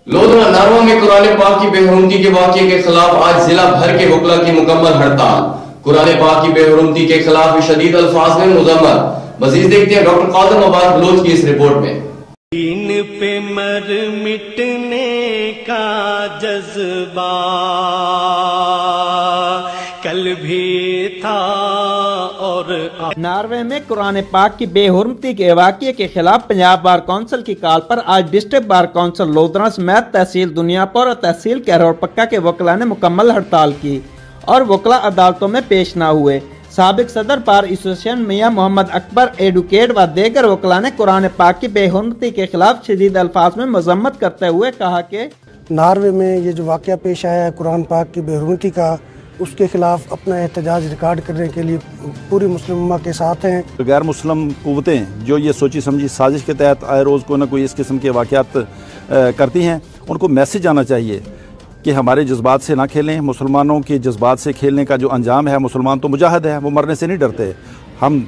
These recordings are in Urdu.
لودھرا ناروا میں قرآن پاک کی بے حرمتی کے واقعے کے خلاف آج ضلع بھر کے وکلا کی مکمل ہڑتال۔ قرآن پاک کی بے حرمتی کے خلاف شدید الفاظ میں مذمت۔ مزید دیکھتے ہیں ڈاکٹر قادر مبارک بلوچ کی اس رپورٹ میں۔ دین پہ مر مٹنے کا جذبہ کل بھی تھا اور ناروے میں قرآن پاک کی بے حرمتی کے واقعے کے خلاف پنجاب بار کونسل کی کال پر آج ڈسٹرکٹ بار کونسل لودھرا سمیت تحصیل دنیا پور اور تحصیل کہرور پکا کے وکلا نے مکمل ہڑتال کی اور وکلا عدالتوں میں پیش نہ ہوئے۔ سابق صدر بار ایسوسیشن میاں محمد اکبر ایڈوکیٹ و دیگر وکلا نے قرآن پاک کی بے حرمتی کے خلاف شدید الفاظ میں مذمت کرتے ہوئے کہا کہ ناروے میں یہ جو واقعہ پیش آیا ہے قرآن پاک کی بے حرمتی کا، اس کے خلاف اپنا احتجاج ریکارڈ کرنے کے لیے پوری مسلم امہ کے ساتھ ہیں۔ غیر مسلم قوتیں جو یہ سوچی سمجھی سازش کے تحت آئے روز کو نہ کوئی اس قسم کے واقعات کرتی ہیں، ان کو میسج آنا چاہیے کہ ہمارے جذبات سے نہ کھیلیں۔ مسلمانوں کے جذبات سے کھیلنے کا جو انجام ہے، مسلمان تو مجاہد ہے، وہ مرنے سے نہیں ڈرتے۔ ہم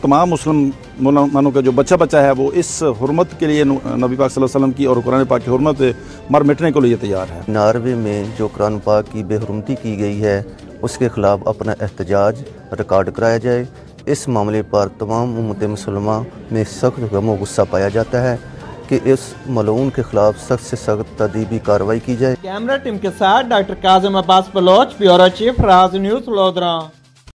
تمام مسلمانوں کا جو بچہ ہے وہ اس حرمت کے لیے نبی پاک صلی اللہ علیہ وسلم کی اور قرآن پاک کی حرمت مر مٹنے کو لیے تیار ہے۔ ناروے میں جو قرآن پاک کی بے حرمتی کی گئی ہے اس کے خلاف اپنا احتجاج ریکارڈ کرایا جائے۔ اس معاملے پر تمام امت مسلمہ میں سخت غم و غصہ پایا جاتا ہے کہ اس ملعون کے خلاف سخت سے سخت تادیبی کارروائی کی جائے۔ کیمرہ ٹیم کے ساتھ ڈاکٹر کاظم عباس بلوچ، بیورو چیف راز نیوز لودھرا۔